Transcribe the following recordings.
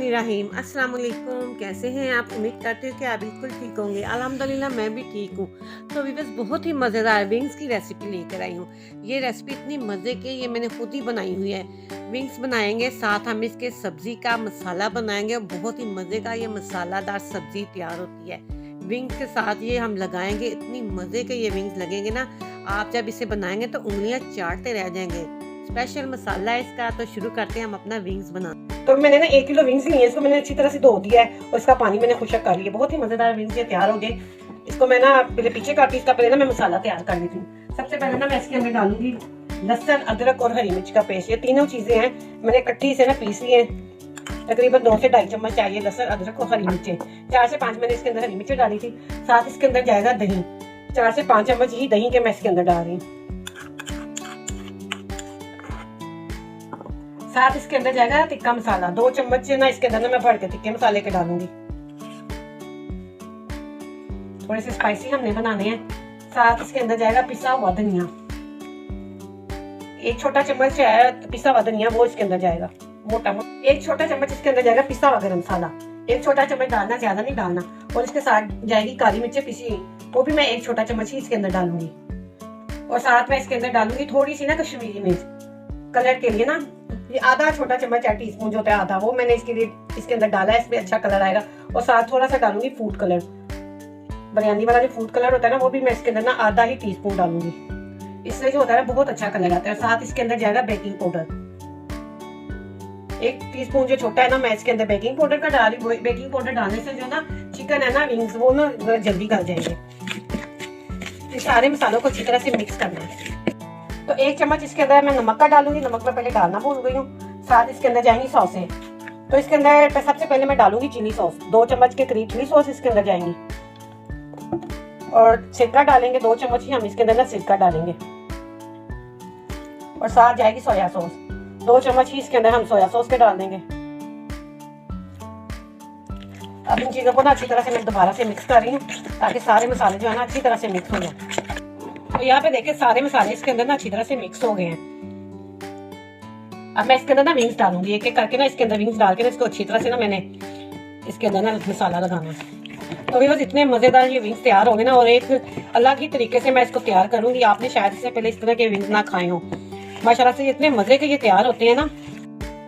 बिस्मिल्लाहिर्रहमानिर्रहीम। अस्सलाम वालेकुम। कैसे हैं आप? उम्मीद करती हूँ कि आप बिल्कुल ठीक होंगे। अल्हम्दुलिल्लाह मैं भी ठीक हूँ। तो वीवर्स, बहुत ही मज़ेदार विंग्स की रेसिपी लेकर आई हूँ। ये रेसिपी इतनी मज़े की, ये मैंने खुद ही बनाई हुई है। विंग्स बनाएंगे, साथ हम इसके सब्ज़ी का मसाला बनाएंगे। बहुत ही मज़े का ये मसालादार सब्ज़ी तैयार होती है। विंग्स के साथ ये हम लगाएंगे, इतनी मज़े के ये विंग्स लगेंगे ना, आप जब इसे बनाएंगे तो उंगलियां चाटते रह जाएंगे। स्पेशल मसाला है इसका। तो शुरू करते हैं हम अपना विंग्स बनाना। तो मैंने ना 1 किलो विंग्स लिए, इसको मैंने अच्छी तरह से धो दिया है और इसका पानी मैंने खुशक कर लिया। बहुत ही मजेदार विंग्स ये तैयार हो गए। इसको मैं ना पहले पीछे काटी, इसका पहले ना मैं मसाला तैयार कर लेती हूँ। सबसे पहले ना मैं इसके अंदर डालूंगी लहसुन, अदरक और हरी मिर्च का पेस्ट। ये तीनों चीजें हैं, मैंने इकट्ठी से ना पीस ली है। तकरीबन 2 से 2.5 चम्मच चाहिए लहसुन, अदरक और हरी मिर्चें। 4 से 5 मैंने इसके अंदर हरी मिर्चें डाली थी। साथ इसके अंदर जाएगा दही, 4 से 5 चम्मच ही दही के मैं इसके अंदर डाल रही हूँ। साथ इसके अंदर जाएगा टिक्का मसाला, 2 चम्मच ना इसके अंदर मैं भर के टिक्के मसाले के डालूंगी। थोड़े से स्पाइसी हमने बनाने हैं। साथ इसके अंदर जाएगा पिसा हुआ धनिया, 1 छोटा चम्मच है पिसा हुआ धनिया, वो इसके अंदर जाएगा मोटा मोटा। 1 छोटा चम्मच इसके अंदर जाएगा पिसा हुआ गरम मसाला, 1 छोटा चम्मच डालना, ज्यादा नहीं डालना। और इसके साथ जाएगी काली मिर्चें पिसी, वो भी मैं 1 छोटा चम्मच ही इसके अंदर डालूंगी। और साथ में इसके अंदर डालूंगी थोड़ी सी ना कश्मीरी मिर्च, कलर के लिए ना। ये आधा छोटा चम्मच है, टीस्पून जो होता है आधा, वो मैंने इसके लिए इसके अंदर डाला है, इसमें अच्छा कलर आएगा। और साथ थोड़ा सा डालूंगी फूड कलर, बिरयानी वाला जो फूड कलर होता है ना, वो भी मैं इसके अंदर ना आधा ही टीस्पून डालूंगी। इससे जो होता है बहुत अच्छा कलर आता है। साथ इसके अंदर जाएगा बेकिंग पाउडर, 1 टीस्पून जो छोटा है ना, मैं इसके अंदर बेकिंग पाउडर का डाल रही हूँ। बेकिंग पाउडर डालने से जो ना चिकन है ना, विंग्स, वो ना जल्दी गल जाएंगे। इस सारे मसालों को अच्छी तरह से मिक्स करना है। तो 1 चम्मच इसके अंदर मैं नमक का डालूंगी, नमक मैं पहले डालना भूल गई हूँ। साथ इसके अंदर जाएंगी सॉसें। तो इसके अंदर सबसे पहले मैं डालूंगी चिली सॉस, 2 चम्मच के करीब चिली सॉस इसके अंदर जाएंगी। और सिरका डालेंगे, 2 चम्मच ही हम इसके अंदर ना सिरका डालेंगे। और साथ जाएगी सोया सॉस, 2 चम्मच ही इसके अंदर हम सोया सॉस के डाल देंगे। अब इन चीजों को ना अच्छी तरह से मैं दोबारा से मिक्स कर रही हूँ, ताकि सारे मसाले जो है ना अच्छी तरह से मिक्स हो जाए। तो यहाँ पे देखिए सारे मसाले इसके अंदर ना अच्छी तरह से मिक्स हो गए हैं। अब मैं इसके अंदर ना विंग्स डालूंगी, एक एक करके ना इसके अंदर विंग्स डाल के ना इसको अच्छी तरह से ना मैंने इसके अंदर ना मसाला लगाना है। तो बस इतने मजेदार ये विंग्स तैयार होंगे ना, और एक अलग ही तरीके से मैं इसको तैयार करूंगी। आपने शायद इससे पहले इस तरह के विंग्स ना खाए हो। माशाल्लाह से इतने मजे के ये तैयार होते हैं ना।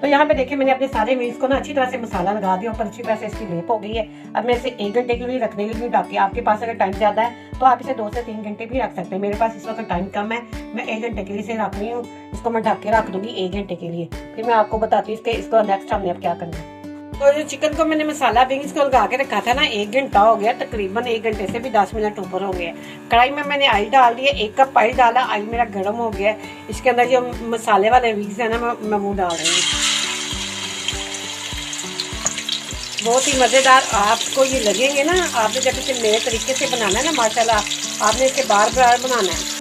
तो यहाँ पे देखिए मैंने अपने सारे विंग्स को ना अच्छी तरह से मसाला लगा दिया, ऊपर अच्छी तरह से इसकी लेप हो गई है। अब मैं इसे 1 घंटे के लिए रखने के लिए ढक के, आपके पास अगर टाइम ज्यादा है तो आप इसे 2 से 3 घंटे भी रख सकते हैं। मेरे पास इस वक्त टाइम कम है, मैं 1 घंटे के लिए इसे रख रही हूँ। इसको मैं ढक के रख दूंगी 1 घंटे के लिए, फिर मैं आपको बताती हूँ इसको नेक्स्ट हमने अब क्या करना है। तो जो चिकन को मैंने मसाला विंग्स को लगा के रखा था ना, 1 घंटा हो गया, तकरीबन 1 घंटे से भी 10 मिनट ऊपर हो गया। कढ़ाई में मैंने ऑयल डाल दिया, 1 कप ऑयल डाला, ऑयल मेरा गर्म हो गया। इसके अंदर जो मसाले वाले विंग्स है ना, मैं वो डाल रही हूँ। बहुत ही मज़ेदार आपको ये लगेंगे ना। आपने जब इसे मेरे तरीके से बनाना है ना, माशाल्लाह आपने इसे बार बार बनाना है।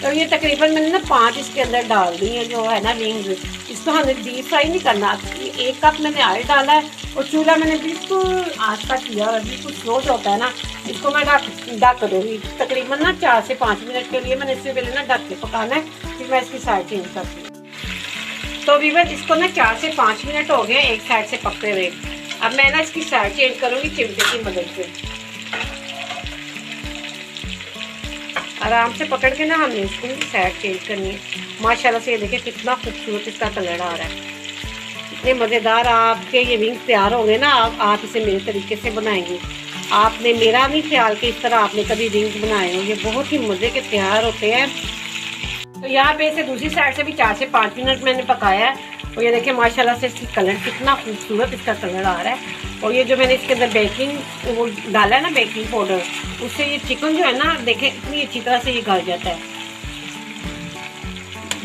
तो ये तकरीबन मैंने ना 5 इसके अंदर डाल दी है जो है ना विंग्स। इसको हमें डीप फ्राई नहीं करना। 1 कप मैंने ऑयल डाला है और चूल्हा मैंने बिल्कुल आँच पर किया, और बिल्कुल स्लो जो होता है ना, इसको मैं ढक दूँगी तकरीबन ना 4 से 5 मिनट के लिए। मैंने इससे पहले ना ढक के पकाना है, फिर मैं इसकी साइड चेंज करती हूँ। तो वीवर इसको ना 4 से 5 मिनट हो गए एक साइड से पकते हुए। अब मैं ना इसकी साइड चेंज करूंगी चिमटे की मदद से। आराम से पकड़ के ना हमने इसकी साइड चेंज करनी है। माशाल्लाह से ये देखिए कितना खूबसूरत इसका कलर आ रहा है। इतने मज़ेदार आपके ये विंग्स तैयार होंगे ना। आप इसे मेरे तरीके से बनाएंगे। आपने मेरा नहीं ख्याल कि इस तरह आपने कभी विंग्स बनाए हो। ये बहुत ही मज़े के तैयार होते हैं। तो यहाँ पे इसे दूसरी साइड से भी 4 से 5 मिनट मैंने पकाया है। और ये देखिए माशाल्लाह से इसकी कलर कितना खूबसूरत इसका कलर आ रहा है। और ये जो मैंने इसके अंदर बेकिंग वो डाला है ना, बेकिंग पाउडर, उससे ये चिकन जो है ना, देखें इतनी अच्छी तरह से ये गल जाता है।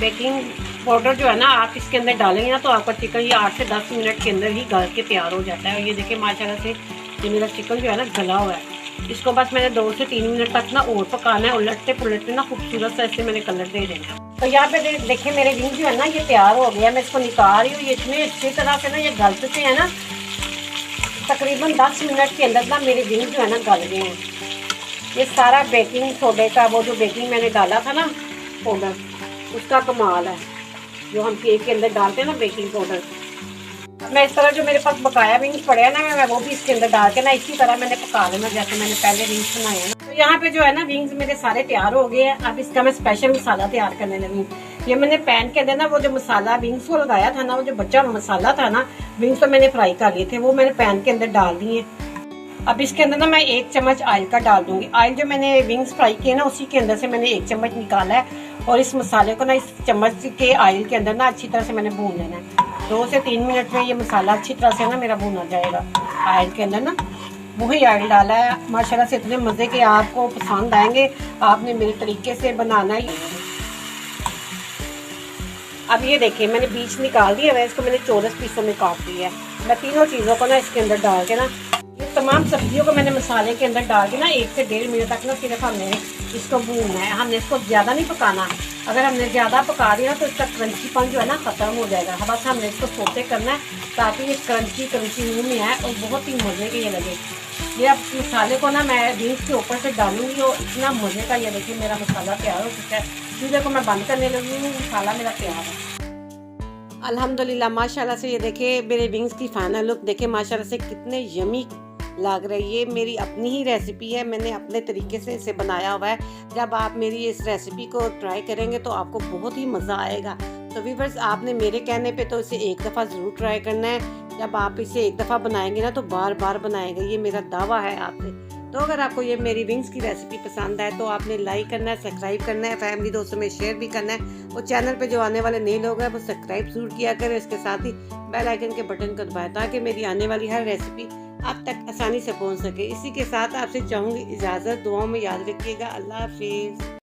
बेकिंग पाउडर जो है ना, आप इसके अंदर डालेंगे ना तो आपका चिकन ये 8 से 10 मिनट के अंदर ही गल के तैयार हो जाता है। और ये देखिए माशाल्लाह से ये मेरा चिकन जो है ना गला हुआ है। इसको बस मैंने 2 से 3 मिनट तक ना और पकाना है। उलटते पुलटते ना खूबसूरत सा ऐसे मैंने कलर दे देना। तो यहाँ पे देखिए मेरे विंग जो है ना ये तैयार हो गया। मैं इसको निकाल रही हूँ। ये इतने अच्छी तरह से ना ये गल चुके हैं ना, तकरीबन 10 मिनट के अंदर ना मेरे विंग जो है ना गल गए हैं। ये सारा बेकिंग सोडे का, वो जो बेकिंग मैंने डाला था ना पाउडर, उसका कमाल है जो हम केक के अंदर डालते हैं ना बेकिंग पाउडर। मैं इस तरह जो मेरे पास बकाया विंग्स पड़े हैं ना, मैं वो भी इसके अंदर डाल के ना इसी तरह मैंने पका लेना जैसे मैंने पहले विंग्स बनाए हैं ना। तो यहाँ पे जो है ना विंग्स मेरे सारे तैयार हो गए हैं। अब इसका मैं स्पेशल मसाला तैयार करने लगी हूँ। ये मैंने पैन के अंदर ना वो जो मसाला विंग्स को लगाया था ना, वो जो बचा मसाला था ना, विंग्स तो मैंने फ्राई कर लिए थे, वो मैंने पैन के अंदर डाल दिए। अब इसके अंदर ना मैं 1 चम्मच ऑयल का डाल दूंगी। ऑयल जो मैंने विंग्स फ्राई किए ना उसी के अंदर से मैंने 1 चम्मच निकाला है और इस मसाले को ना इस चम्मच के ऑयल के अंदर ना अच्छी तरह से मैंने भून लेना है। 2 से 3 मिनट में ये मसाला अच्छी तरह से ना मेरा भूना जाएगा ऑयल के अंदर ना। वही ऑयल डाला है माशाल्लाह से, इतने मज़े के आपको पसंद आएंगे। आपने मेरे तरीके से बनाना ही। अब ये देखिए मैंने बीज निकाल दिया है, इसको मैंने चौरस पीसों में काट दिया है। मैं तीनों चीज़ों को ना इसके अंदर डाल के ना, ये तमाम सब्जियों को मैंने मसाले के अंदर डाल के ना 1 से 1.5 मिनट तक ना सिर्फ हमने इसको भूनना है। हमने इसको ज़्यादा नहीं पकाना। अगर हमने ज़्यादा पका दिया तो इसका क्रंचीपन जो है ना ख़त्म हो जाएगा। बस हमने इसको सोते करना है ताकि ये क्रंची मुँह में आए और बहुत ही मज़े के ये लगे। ये अब मसाले को ना मैं बीन्स के ऊपर से डालूंगी और इतना मज़े का, ये देखिए मेरा मसाला तैयार हो चुका है। चूल्हे को मैं बंद करने लगी हूँ, मसाला मेरा तैयार है अल्हम्दुलिल्लाह। माशाल्लाह से ये देखिए मेरे विंग्स की फाइनल लुक देखिए माशाल्लाह से कितने यमी लग रही है। मेरी अपनी ही रेसिपी है, मैंने अपने तरीके से इसे बनाया हुआ है। जब आप मेरी इस रेसिपी को ट्राई करेंगे तो आपको बहुत ही मज़ा आएगा। तो व्यूअर्स आपने मेरे कहने पे तो इसे एक दफ़ा ज़रूर ट्राई करना है। जब आप इसे एक दफ़ा बनाएंगे ना तो बार बार बनाएंगे, ये मेरा दावा है आपसे। तो अगर आपको ये मेरी विंग्स की रेसिपी पसंद आए तो आपने लाइक करना है, सब्सक्राइब करना है, फैमिली दोस्तों में शेयर भी करना है। और चैनल पे जो आने वाले नए लोग हैं वो सब्सक्राइब ज़रूर किया करें। इसके साथ ही बेल आइकन के बटन को दबाएं ताकि मेरी आने वाली हर रेसिपी आप तक आसानी से पहुंच सके। इसी के साथ आपसे चाहूँगी इजाज़त। दुआओं में याद रखिएगा। अल्लाह हाफिज़।